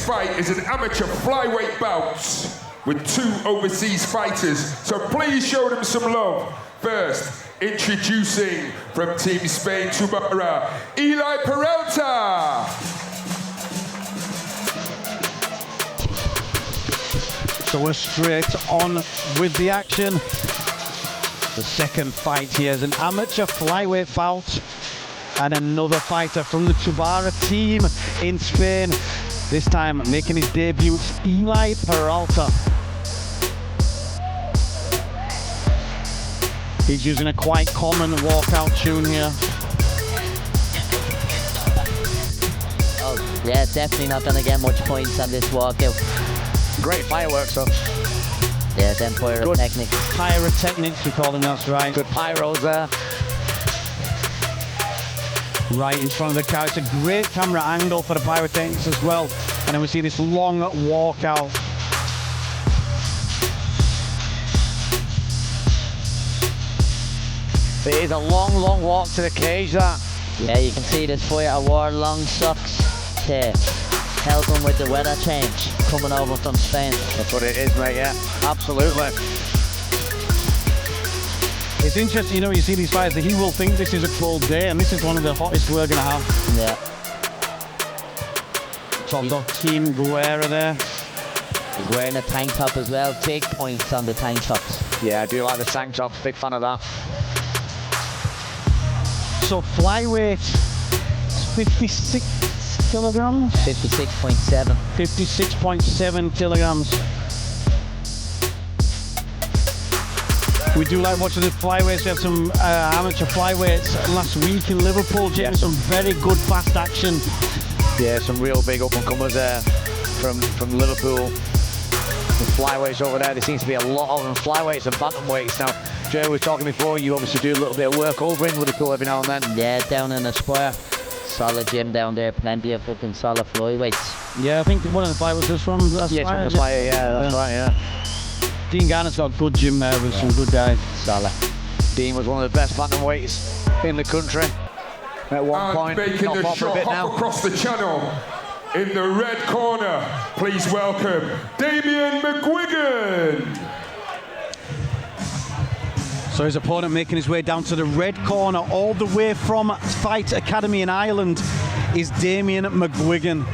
fight is an amateur flyweight bout with 2 overseas fighters, so please show them some love. First, introducing from Team Spain, Tubara, Eli Peralta. So we're straight on with the action. The second fight here is an amateur flyweight bout, and another fighter from the Tubara team in Spain. This time making his debut, it's Eli Peralta. He's using a quite common walkout tune here. Oh, yeah, definitely not going to get much points on this walkout. Great fireworks, though. Yeah, them pyrotechnics. Pyrotechnics, we call them, that's right. Good pyros there. Right in front of the car. It's a great camera angle for the pyrotechnics as well. And then we see this long walkout. It is a long, long walk to the cage, that. Yeah, you can see this fighter wore long socks to help him with the weather change coming over from Spain. That's what it is, mate, yeah. Absolutely. It's interesting, you know, you see these fighters that he will think this is a cold day, and this is one of the hottest we're going to have. Yeah. Top Team Guerra there. He's wearing a tank top as well. Big points on the tank tops. Yeah, I do like the tank top. Big fan of that. So flyweight, 56 kilograms? 56.7. 56.7 kilograms. We do like watching the flyweights. We had some amateur flyweights last week in Liverpool, getting some very good fast action. Yeah, some real big up-and-comers there from Liverpool. The flyweights over there, there seems to be a lot of them, flyweights and bantamweights. Now, Joe, we were talking before, you obviously do a little bit of work over in Liverpool every now and then. Yeah, down in the square. Solid gym down there, plenty of fucking solid flyweights. Yeah, I think one of the flyweights is from That's right, that's right, yeah. Dean Garnett's got a good gym there with some good guys. Solid. Dean was one of the best bantamweights in the country at one point. Making Not the far for a shot bit hop now. across the channel. In the red corner, please welcome Damien Mcguigan. So his opponent making his way down to the red corner, all the way from Fight Academy in Ireland, is Damien Mcguigan.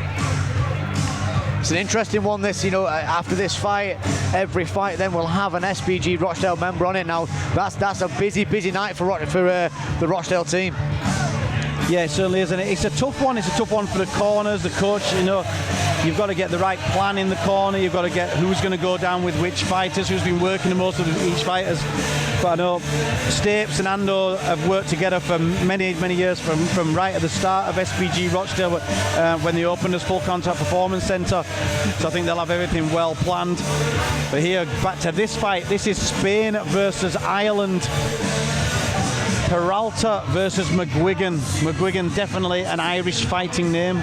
It's an interesting one, this, you know, after this fight, every fight then will have an SBG Rochdale member on it. Now, that's a busy night for the Rochdale team. Yeah, it certainly is, and it's a tough one. It's a tough one for the corners, the coach. You know, you've got to get the right plan in the corner. You've got to get who's going to go down with which fighters, who's been working the most with each fighters. But I know Stapes and Ando have worked together for many years, from right at the start of SBG Rochdale when they opened as Full Contact Performance Centre. So I think they'll have everything well planned. But here, back to this fight. This is Spain versus Ireland. Peralta versus Mcguigan. Mcguigan, definitely an Irish fighting name.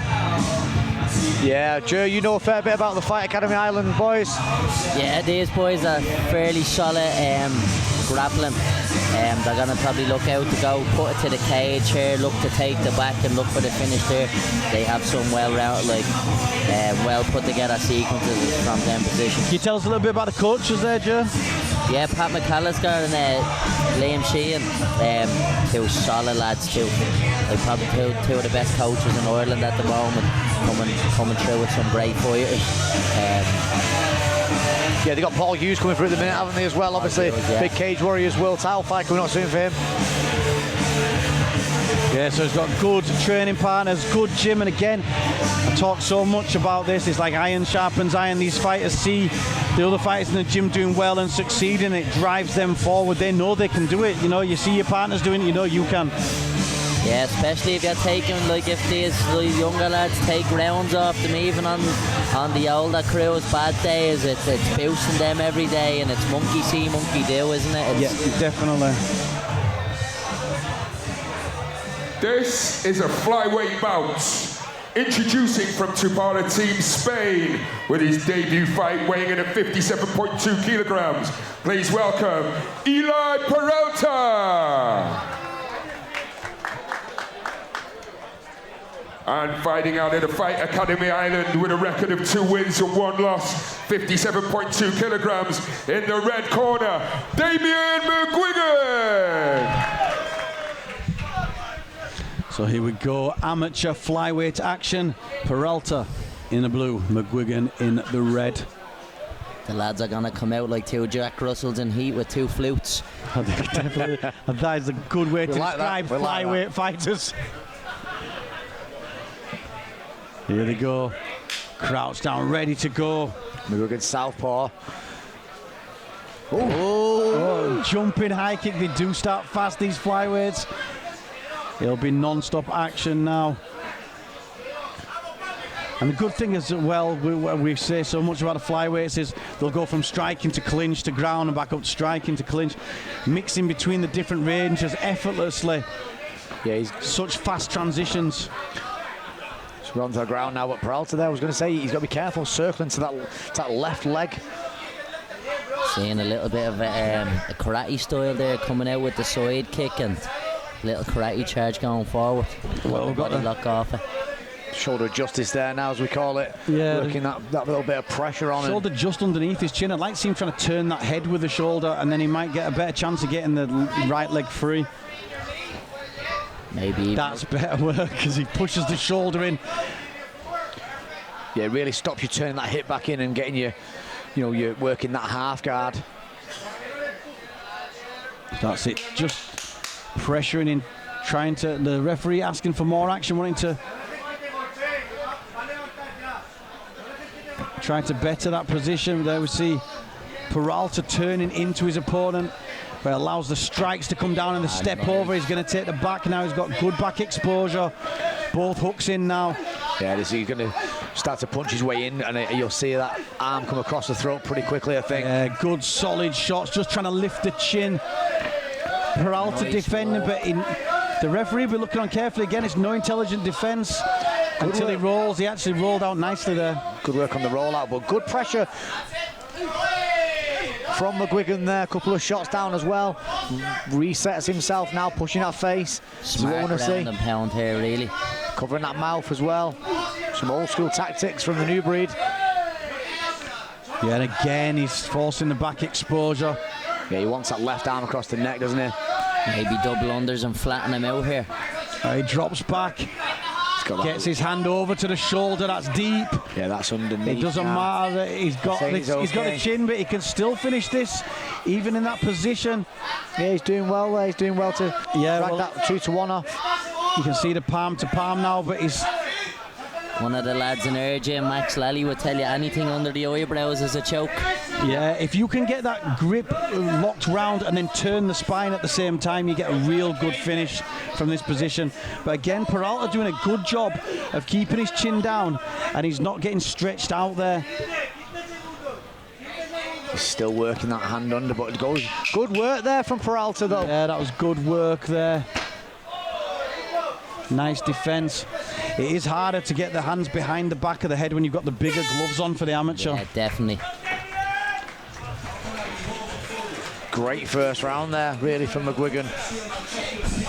Yeah, Joe, you know a fair bit about the Fight Academy Ireland boys. Yeah, these boys are fairly solid grappling. They're going to probably look out to go, put it to the cage here, look to take the back and look for the finish there. They have some well put together sequences from them positions. Can you tell us a little bit about the coaches there, Joe? Yeah, Pat McAllister and Liam Sheehan, two solid lads too. They're probably two of the best coaches in Ireland at the moment, coming through with some great fighters. Yeah, they got Paul Hughes coming through at the minute, haven't they, as well? Obviously, yeah. Big Cage Warriors World title fight coming up soon for him. Yeah, so he's got good training partners, good gym, and again, I talk so much about this. It's like iron sharpens iron. These fighters see the other fighters in the gym doing well and succeeding. It drives them forward. They know they can do it. You know, you see your partners doing it, you know you can. Yeah, especially if you're taking, like, if these younger lads take rounds off them, even on the older crews, bad days, it's boosting them every day, and it's monkey see, monkey do, isn't it? Yeah, definitely. This is a flyweight bout. Introducing from Tubara Team Spain with his debut fight weighing in at 57.2 kilograms. Please welcome Eli Peralta. And fighting out of the Fight Academy Island with a record of 2 wins and 1 loss, 57.2 kilograms. In the red corner, Damien Mcguigan. So here we go, amateur flyweight action. Peralta in the blue, Mcguigan in the red. The lads are going to come out like 2 Jack Russells in heat with 2 flutes. Definitely, that is a good way to describe flyweight fighters. Here they go, crouched down, ready to go. Mcguigan southpaw. Oh, jumping high kick, they do start fast, these flyweights. It'll be non-stop action now. And the good thing as well, we say so much about the flyweights, is they'll go from striking to clinch to ground and back up to striking to clinch, mixing between the different ranges effortlessly. Yeah, he's such fast transitions. He's on to the ground now, but Peralta there, I was going to say, he's got to be careful circling to that left leg. Seeing a little bit of a karate style there, coming out with the side kick and little karate charge going forward. Well, we've got body lock off it. Shoulder of justice there now, as we call it. Yeah, working that little bit of pressure on shoulder him. Just underneath his chin. I'd like to see him trying to turn that head with the shoulder, and then he might get a better chance of getting the right leg free. Maybe that's better work as he pushes the shoulder in. Yeah, it really stops you turning that hip back in and getting you know, you're working that half guard. That's it. Just pressuring in, trying to. The referee asking for more action, wanting to try to better that position. There we see Peralta turning into his opponent, but allows the strikes to come down and the step over. He's going to take the back now. He's got good back exposure. Both hooks in now. Yeah, he's going to start to punch his way in, and you'll see that arm come across the throat pretty quickly, I think. Yeah, good solid shots, just trying to lift the chin. Peralta defending, but the referee will be looking on carefully again. It's no intelligent defence until he rolls. He actually rolled out nicely there. Good work on the rollout, but good pressure from Mcguigan there. A couple of shots down as well. Resets himself now, pushing that face. Smart ground and pound here, really. Covering that mouth as well. Some old school tactics from the new breed. Yeah, and again he's forcing the back exposure. Yeah, he wants that left arm across the neck, doesn't he? Maybe double unders and flatten him out here. He drops back. Gets his hand over to the shoulder. That's deep. Yeah, that's underneath. It doesn't matter that he's got the chin, but he can still finish this, even in that position. Yeah, he's doing well there. He's doing well to drag that 2-1 off. You can see the palm to palm now, but he's. One of the lads in RJ, Max Lally, would tell you anything under the eyebrows is a choke. Yeah, if you can get that grip locked round and then turn the spine at the same time, you get a real good finish from this position. But again, Peralta doing a good job of keeping his chin down, and he's not getting stretched out there. He's still working that hand under, but it goes. Good work there from Peralta, though. Yeah, that was good work there. Nice defence. It is harder to get the hands behind the back of the head when you've got the bigger gloves on for the amateur. Yeah, definitely. Great first round there, really, from Mcguigan.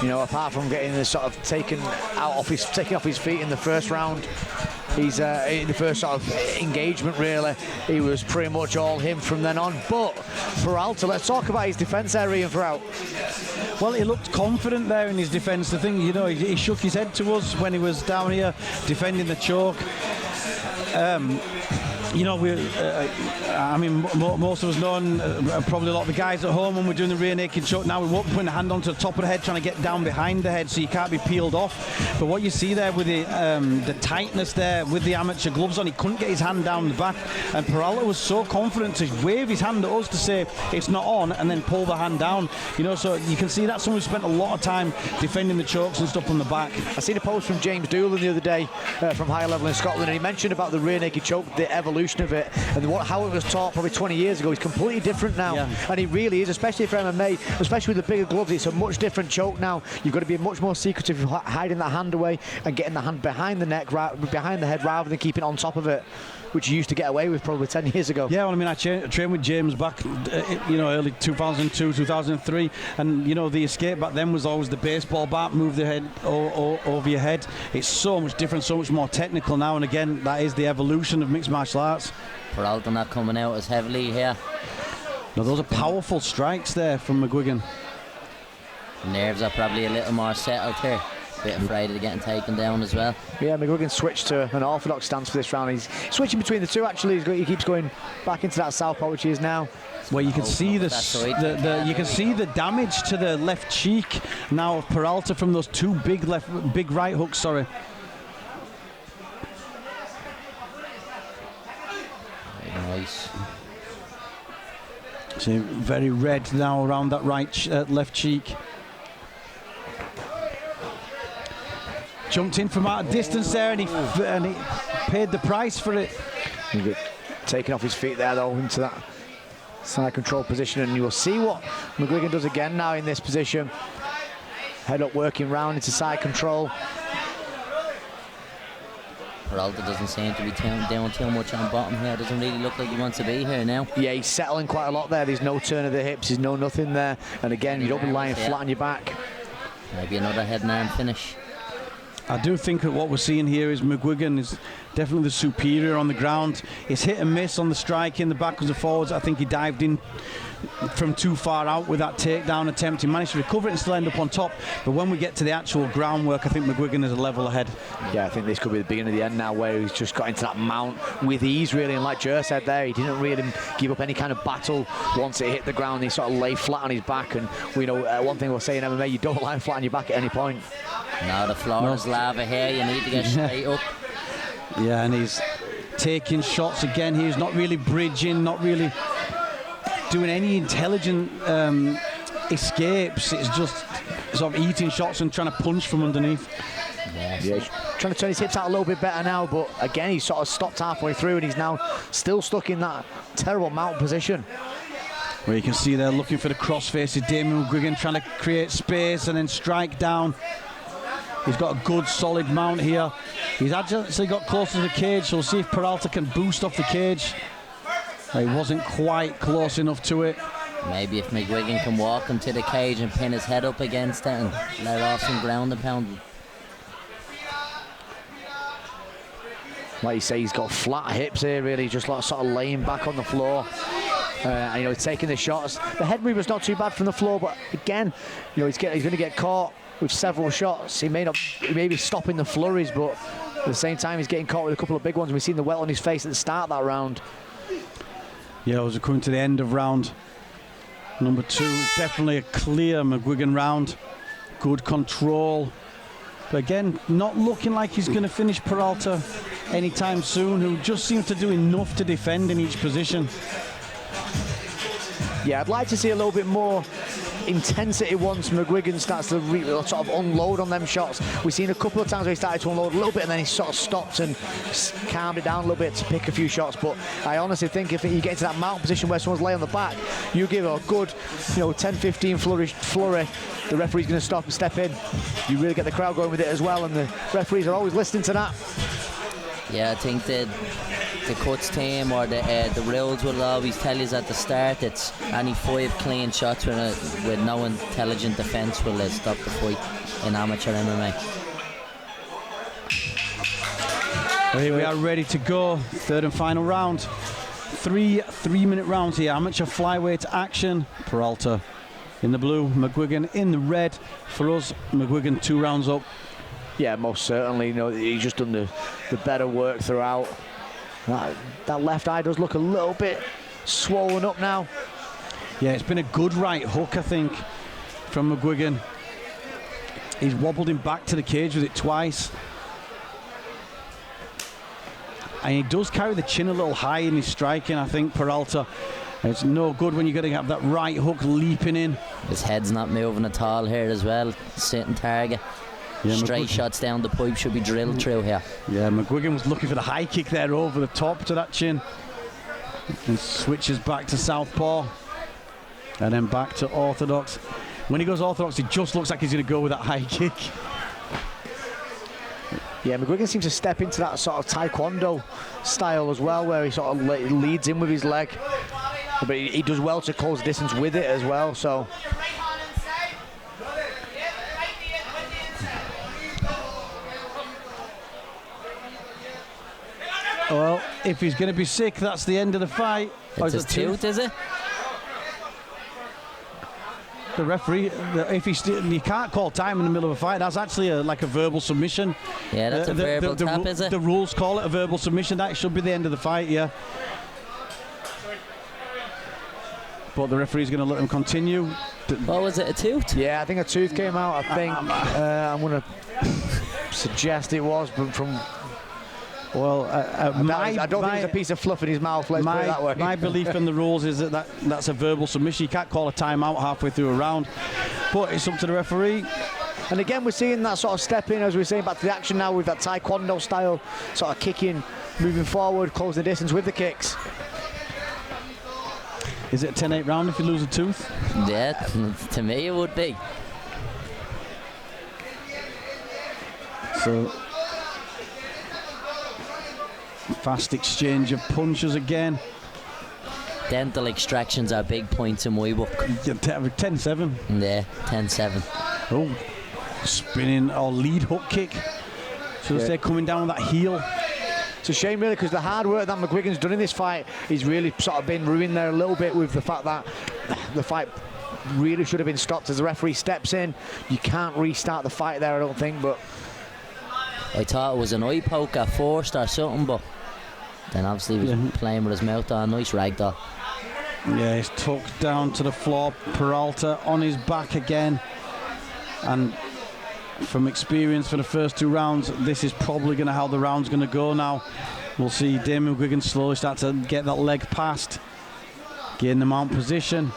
You know, apart from getting the sort of taking off his feet in the first round, he's in the first sort of engagement, really, he was pretty much all him from then on. But Peralta, let's talk about his defence there, Ian, throughout. Well, he looked confident there in his defence. The thing, you know, he shook his head to us when he was down here defending the choke. You know, I mean, most of us know, probably a lot of the guys at home, when we're doing the rear naked choke now, we won't put the hand onto the top of the head, trying to get down behind the head so you can't be peeled off. But what you see there with the tightness there with the amateur gloves on, he couldn't get his hand down the back, and Peralta was so confident to wave his hand at us to say it's not on and then pull the hand down. You know, so you can see that's someone who spent a lot of time defending the chokes and stuff on the back. I seen a post from James Doolan the other day from Higher Level in Scotland, and he mentioned about the rear naked choke, the evolution evolution of it, and how it was taught probably 20 years ago is completely different now. And it really is, especially for MMA, especially with the bigger gloves. It's a much different choke now. You've got to be much more secretive, hiding that hand away and getting the hand behind the neck, behind the head, rather than keeping it on top of it, which you used to get away with probably 10 years ago. Yeah, well, I mean, I trained with James back, early 2002, 2003, and, the escape back then was always the baseball bat, move the head over your head. It's so much different, so much more technical now, and again, that is the evolution of mixed martial arts. Peralta not coming out as heavily here. Now, those are powerful strikes there from Mcguigan. Nerves are probably a little more settled here. Bit afraid of getting taken down as well. Yeah, Mcguigan switched to an orthodox stance for this round. He's switching between the two. Actually, he keeps going back into that southpaw, which he is now. Well, you can see you can see the damage to the left cheek now of Peralta from those two big right hooks. Sorry. Very nice. See, very red now around that left cheek. Jumped in from out of distance there, and he paid the price for it. Taking off his feet there, though, into that side control position, and you will see what Mcguigan does again now in this position. Head up, working round into side control. Peralta doesn't seem to be down too much on bottom here. Doesn't really look like he wants to be here now. Yeah, he's settling quite a lot there. There's no turn of the hips, there's no nothing there. And again, you don't be lying flat on your back. Maybe another head and arm finish. I do think that what we're seeing here is Mcguigan is definitely the superior on the ground. It's hit and miss on the strike in the backwards and forwards. I think he dived in from too far out with that takedown attempt. He managed to recover it and still end up on top. But when we get to the actual groundwork, I think Mcguigan is a level ahead. Yeah, I think this could be the beginning of the end now, where he's just got into that mount with ease, really. And like Jer said there, he didn't really give up any kind of battle once it hit the ground. He sort of lay flat on his back. And we know one thing we'll say in MMA, you don't lie flat on your back at any point. Now the floor is lava here. You need to get straight up. Yeah, and he's taking shots again. He's not really bridging, not really doing any intelligent escapes. It's just sort of eating shots and trying to punch from underneath. Yeah, he's trying to turn his hips out a little bit better now, but again, he's sort of stopped halfway through, and he's now still stuck in that terrible mount position. Where you can see they're looking for the cross faces. Damien Mcguigan trying to create space and then strike down. He's got a good solid mount here. He's actually got closer to the cage, so we'll see if Peralta can boost off the cage. He wasn't quite close enough to it. Maybe if Mcguigan can walk him to the cage and pin his head up against it and let off some ground and pound. Like you say, he's got flat hips here, really, just like sort of laying back on the floor. And, he's taking the shots. The head movement's not too bad from the floor, but again, he's going to get caught with several shots. He may be stopping the flurries, but at the same time, he's getting caught with a couple of big ones. We've seen the welt on his face at the start of that round. Yeah, as we're coming to the end of round number 2, definitely a clear Mcguigan round. Good control. But again, not looking like he's going to finish Peralta anytime soon, who just seems to do enough to defend in each position. Yeah, I'd like to see a little bit more intensity once Mcguigan starts to sort of unload on them shots. We've seen a couple of times where he started to unload a little bit and then he sort of stopped and calmed it down a little bit to pick a few shots. But I honestly think if you get into that mount position where someone's laying on the back, you give a good 10-15 flurry, the referee's going to stop and step in. You really get the crowd going with it as well, and the referees are always listening to that. Yeah, I think the cuts team or the rules will always tell you at the start it's only 5 clean shots with no intelligent defence will stop the fight in amateur MMA. Well, here we are ready to go. Third and final round. 3 3-minute rounds here. Amateur flyweight action. Peralta in the blue, Mcguigan in the red. For us, Mcguigan 2 rounds up. Yeah, most certainly. He's just done the better work throughout. That left eye does look a little bit swollen up now. Yeah, it's been a good right hook, I think, from Mcguigan. He's wobbled him back to the cage with it twice. And he does carry the chin a little high in his striking, I think, Peralta. It's no good when you're going to have that right hook leaping in. His head's not moving at all here as well. Sitting target. Yeah, Straight shots down the pipe should be drilled through here. Yeah, Mcguigan was looking for the high kick there over the top to that chin. And switches back to southpaw. And then back to orthodox. When he goes orthodox, it just looks like he's going to go with that high kick. Yeah, Mcguigan seems to step into that sort of taekwondo style as well, where he sort of leads in with his leg. But he does well to close distance with it as well, so... Well, if he's going to be sick, that's the end of the fight. It's his tooth, is it? The referee, if you can't call time in the middle of a fight. That's actually like a verbal submission. Yeah, that's a verbal tap, is it? The rules call it a verbal submission. That should be the end of the fight, yeah. But the referee's going to let him continue. What was it, a tooth? Yeah, I think a tooth came out, I think. I'm going to suggest it was, but from... Well, I don't think it's a piece of fluff in his mouth, let's put it that way. My belief in the rules is that's a verbal submission. You can't call a timeout halfway through a round, but it's up to the referee. And again, we're seeing that sort of step in, as we're saying, back to the action now with that taekwondo style, sort of kicking, moving forward, close the distance with the kicks. Is it a 10-8 round if you lose a tooth? Yeah, to me it would be. So... fast exchange of punches again. Dental extractions are big points in my book. 10-7. Yeah, 10-7. Oh, spinning or lead hook kick. So they're coming down with that heel. It's a shame really, because the hard work that Mcguigan's done in this fight, he's really sort of been ruined there a little bit with the fact that the fight really should have been stopped as the referee steps in. You can't restart the fight there, I don't think, but... I thought it was an eye poke at first or something, but then obviously he was playing with his mouth on. Nice ragdoll. Yeah, he's tucked down to the floor. Peralta on his back again. And from experience for the first two rounds, this is probably going to how the round's going to go now. We'll see Damien Mcguigan slowly start to get that leg past. Gain the mount position.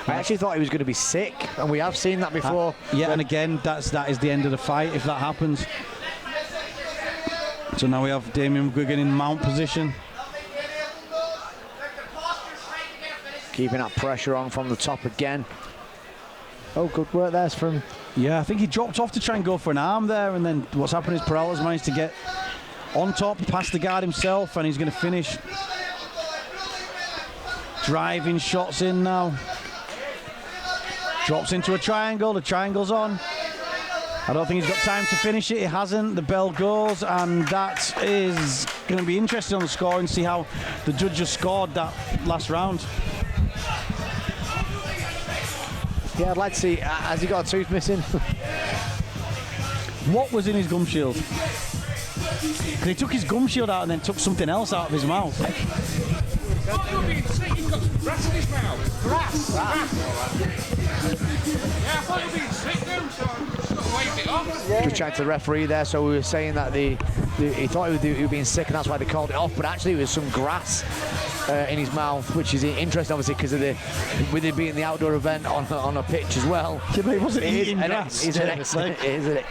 I actually thought he was going to be sick, and we have seen that before. Yeah, and again, that is the end of the fight if that happens. So now we have Damien Mcguigan in mount position. Keeping that pressure on from the top again. Oh, good work there from... Yeah, I think he dropped off to try and go for an arm there, and then what's happened is Peralta's managed to get on top, past the guard himself, and he's going to finish. Driving shots in now. Drops into a triangle, the triangle's on. I don't think he's got time to finish it, he hasn't. The bell goes, and that is going to be interesting on the score and see how the judges scored that last round. Yeah, I'd like to see, has he got a tooth missing? What was in his gum shield? Because he took his gum shield out and then took something else out of his mouth. He's got some grass in his mouth. Grass? Yeah, I thought he was being sick then, so I just got to wave it off. Yeah. Just chatting to the referee there, so we were saying that he thought he was being sick and that's why they called it off, but actually there was some grass in his mouth, which is interesting obviously because of with it being the outdoor event on a pitch as well. Yeah, but he wasn't eating grass. It is a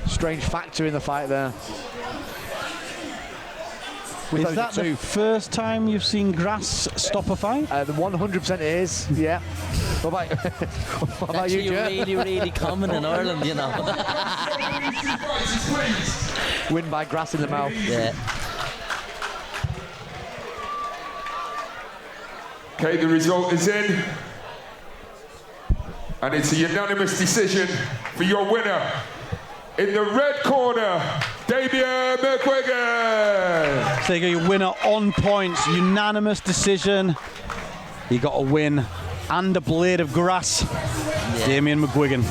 strange factor in the fight there. Is that the first time you've seen grass stop a fight? The 100% is, yeah. What about you, Joe? Really, really common in Ireland, you know. Win by grass in the mouth. Yeah. Okay, the result is in. And it's a unanimous decision for your winner. In the red corner, Damien Mcguigan. So you got your winner on points, unanimous decision. You got a win and a blade of grass. Yeah. Damien Mcguigan.